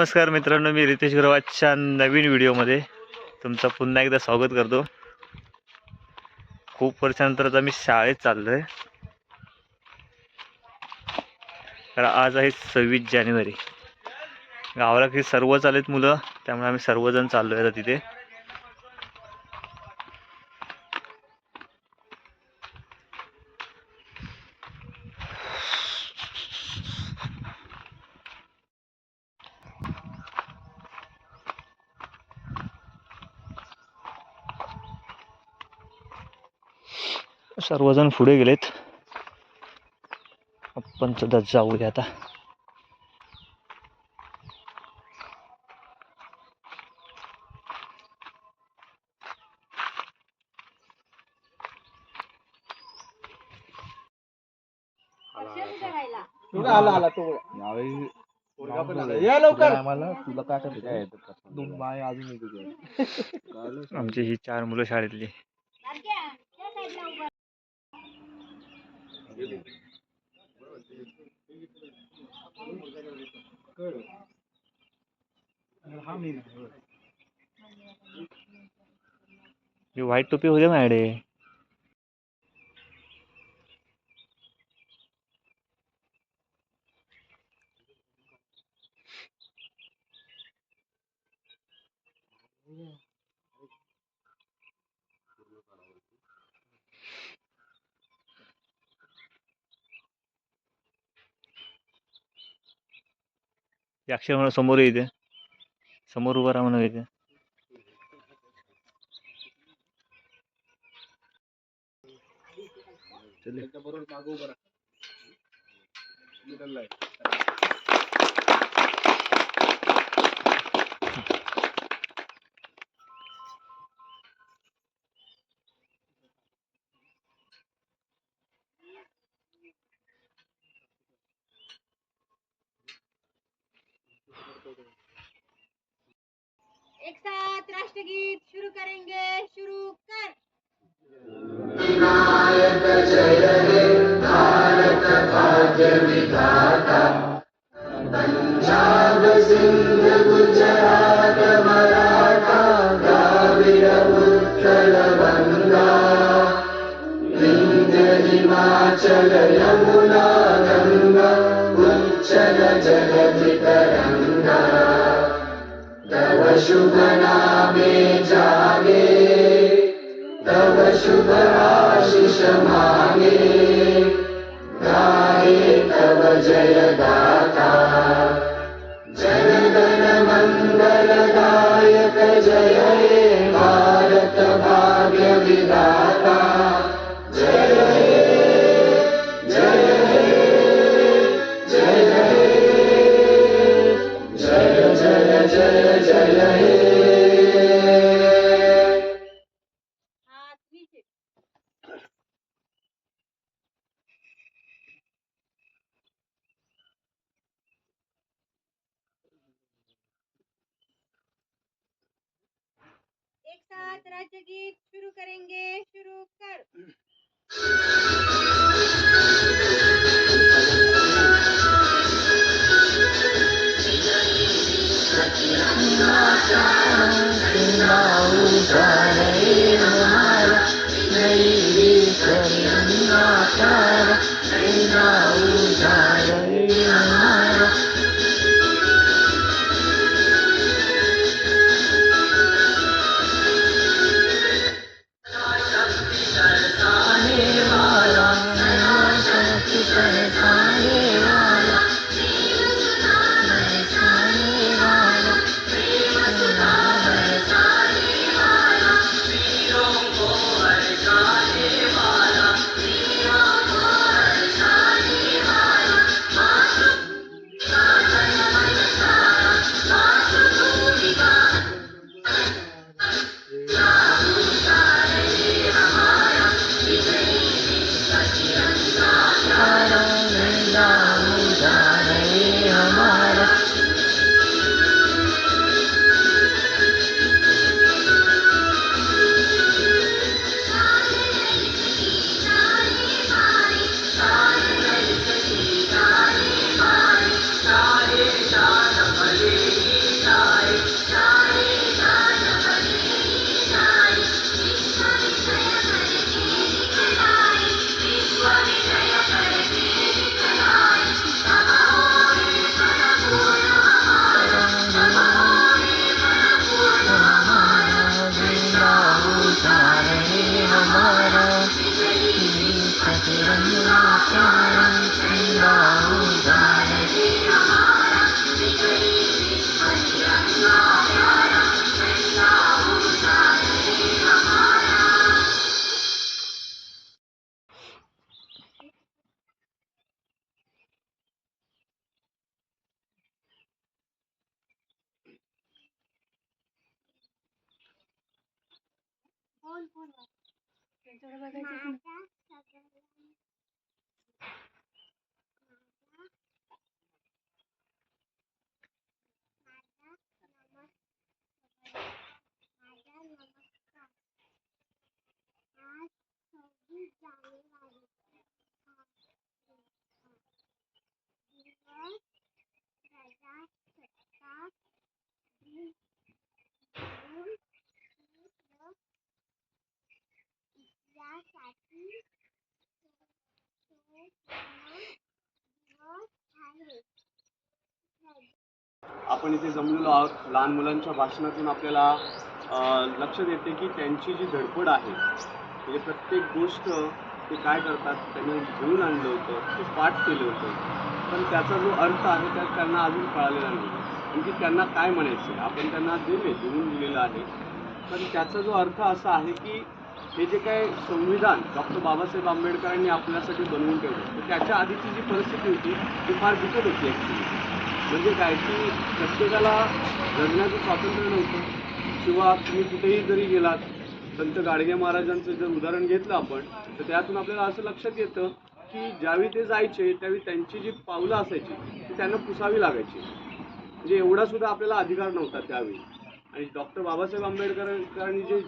नमस्कार मित्रांनो, मी रितेश गुरवाच्या नवीन व्हिडिओमध्ये तुमचं पुन्हा एकदा स्वागत करतो। खूप वर्षानंतर आता मी शाळेत चाललोय, तर आज आहे 26 जानेवारी। गावाला की सर्व चालेत मुलं, त्यामुळे आम्ही सर्वजण चाललोय आता तिथे। सर्वजण पुढे गेलेत, आपण सुद्धा जाऊया आता। आला तो या लवकर आम्हाला तुला काय दोन बाय अजून आमची ही 4 मुलं शाळेतली। ही व्हाईट टोपी होते माझ्याकडे। अक्षर मला समोर येते, समोर उभा राहा म्हणून येते। एक साथ राष्ट्रगीत शुरू करेंगे। शुरू कर। विनायक जय हे भारत भाग्य विधाता, पंजाब सिंध गुजरात मराठा द्राविड उत्कल बंगा, विंध्य हिमाचल यमुना गंगा उच्चल जगति तरंगा, तव शुभ नामे जागे, तव शुभ आशीष मांगे, गाए तव जय गाथा, जन गण मंगल दायक जय हे भारत भाग्य विधाता, जय हे जय हे जय हे जय जय जय जय हे। हाथ नीचे। एक साथ राष्ट्रगीत शुरू करेंगे। शुरू कर। आपण इथे जमलेलो आहोत. लहान मुलांच्या भाषणातून आपल्याला लक्षात येते की त्यांची जी धडपड आहे, म्हणजे प्रत्येक गोष्ट ते काय करतात, त्यांनी घेऊन आणलं होतं, ते पाठ केलं होतं, पण त्याचा जो अर्थ आहे त्यात त्यांना अजून कळालेला नाही. म्हणजे त्यांना काय म्हणायचं आहे, आपण त्यांना लिहून दिलेलं आहे, पण त्याचा जो अर्थ असा आहे की हे जे काय संविधान डॉक्टर बाबासाहेब आंबेडकरांनी आपल्यासाठी बनवून ठेवलं, तर त्याच्या आधीची जी परिस्थिती होती ती फार बिकट होती ॲक्च्युली. म्हणजे काय की प्रत्येकाला जगण्याचं स्वातंत्र्य नव्हतं. किंवा तुम्ही कुठेही जरी गेलात, संत गाडगे महाराजांचं जर उदाहरण घेतलं आपण, तर त्यातून आपल्याला असं लक्षात येतं की ज्यावेळी ते जायचे त्यावेळी त्यांची जी पावलं असायची ती त्यांना पुसावी लागायची. म्हणजे एवढासुद्धा आपल्याला अधिकार नव्हता त्यावेळी. आणि डॉक्टर बाबासाहेब आंबेडकरांनी जे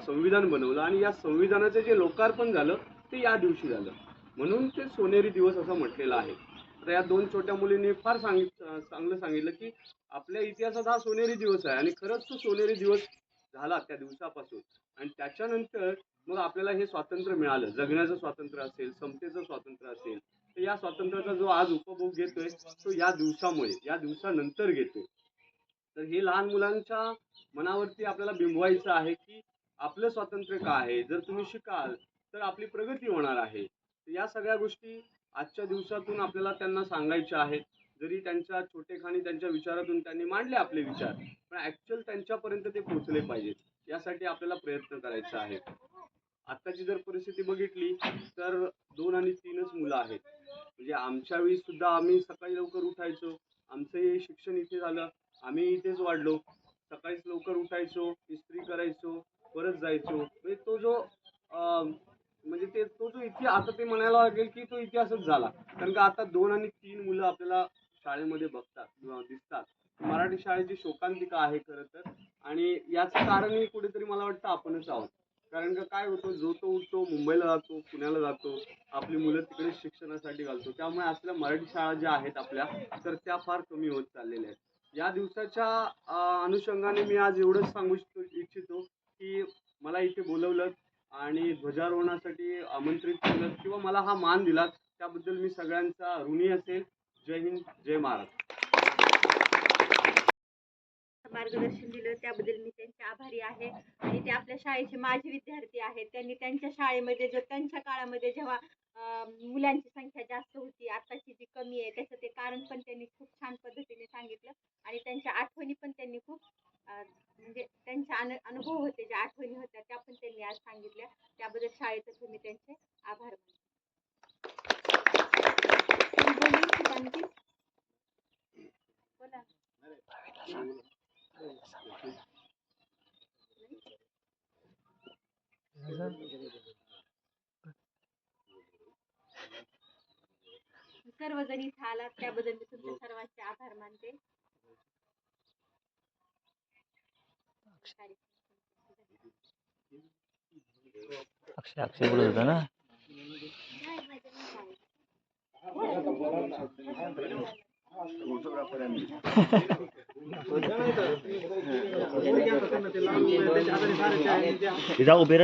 संविधान बनवलं आणि या संविधानाचं जे लोकार्पण झालं ते या दिवशी झालं, म्हणून ते सोनेरी दिवस असं म्हटलेलं आहे. तर या दोन छोट्या मुलींनी फार चांगलं सांगितलं की आपल्या इतिहासात हा सोनेरी दिवस आहे, आणि खरंच तो सोनेरी दिवस झाला त्या दिवसापासून. आणि त्याच्यानंतर मग आपल्याला हे स्वातंत्र्य मिळालं, जगण्याचं स्वातंत्र्य असेल, समतेचं स्वातंत्र्य असेल. तर या स्वातंत्र्याचा जो आज उपभोग घेतोय तो या दिवसामुळे, या दिवसानंतर घेतोय. तर हे लहान मुलांच्या मनावरती आपल्याला बिंबवायचं आहे की आपलं स्वातंत्र्य काय आहे, जर तुम्ही शिकाल तर आपली प्रगती होणार आहे. तर या सगळ्या गोष्टी आजच्या दिवसातून आपल्याला त्यांना सांगायच्या आहेत. जरी त्यांच्या छोटेखानी त्यांच्या विचारातून त्यांनी मांडले आपले विचार, पण ॲक्च्युअल त्यांच्यापर्यंत ते पोहोचले पाहिजेत, यासाठी आपल्याला प्रयत्न करायचा आहे. आत्ताची जर परिस्थिती बघितली तर 2 आणि 3च मुलं आहेत. म्हणजे आमच्या वेळी सुद्धा आम्ही सकाळी लवकर उठायचो, आमचंही शिक्षण इथे झालं, आम्ही इथेच वाढलो. सकाळीच लवकर उठायचो, इस्त्री करायचो, परत जायचो. म्हणजे तो जो तो जो इतिहास, आता ते म्हणायला लागेल की तो इतिहासच झाला. कारण का आता 2 आणि 3 मुलं आपल्याला शाळेमध्ये बघतात किंवा दिसतात. मराठी शाळेची शोकांतिका आहे खरं तर. आणि याचं कारणही कुठेतरी मला वाटतं आपणच आहोत. कारण का काय होतं, जो तो उठतो, मुंबईला जातो, पुण्याला जातो, आपली मुलं तिकडे शिक्षणासाठी घालतो. त्यामुळे असल्या मराठी शाळा ज्या आहेत आपल्या, तर त्या फार कमी होत चाललेल्या आहेत. या दिवसाच्या अनुषंगाने मी आज एवढंच सांगू इच्छितो की मला इथे बोलवलं आणि ध्वजारोहणासाठी आमंत्रित केलं किंवा मला हा मान दिलात, त्याबद्दल मी सगळ्यांचा ऋणी असेल. जय हिंद, जय महाराष्ट्र. मार्गदर्शन दिलं त्याबद्दल मी त्यांचे आभारी आहे. आणि ते आपल्या शाळेचे माजी विद्यार्थी आहेत. त्यांनी त्यांच्या शाळेमध्ये त्यांच्या काळामध्ये जेव्हा मुलांची संख्या जास्त होती, आताची जी कमी आहे, त्याचं ते कारण पण त्यांनी खूप छान पद्धतीने सांगितलं. आणि त्यांच्या आठवणी पण त्यांनी खूप म्हणजे त्यांचे अनुभव होते, ज्या आठवणी होत्या त्या पण त्यांनी आज सांगितल्या. त्याबद्दल शाळेतर्फे मी त्यांचे आभार मानते. बोला. सर्वजण इथे आलात त्याबद्दल मी तुमच्या सर्वांचे आभार मानते. अक्षय बोलत होता ना.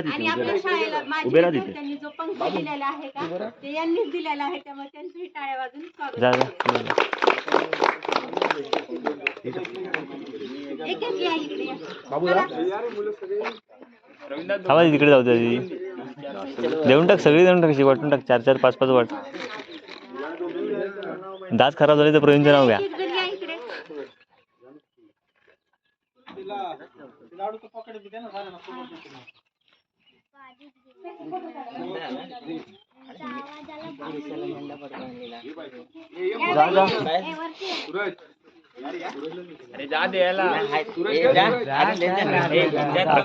आणि आपल्या शाळेला माझ्या त्यांनी जो पंख दिलेला आहे का, ते यांनीच दिलेला आहे, त्यामुळे त्यांचंही टाळ्या वाजून स्वागत. तिकडे जाऊ द्या. देऊन टाक, सगळी देऊन टाक, वाटून टाक, 4-4, 5-5 वाट. दात खराब झाले तर प्रवीणचं नाव घ्या.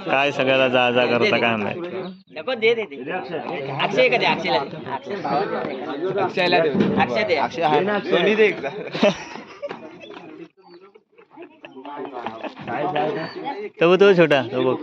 काय सगळ्याला जा जा करता काय माहिती. तो छोटा तो बघ.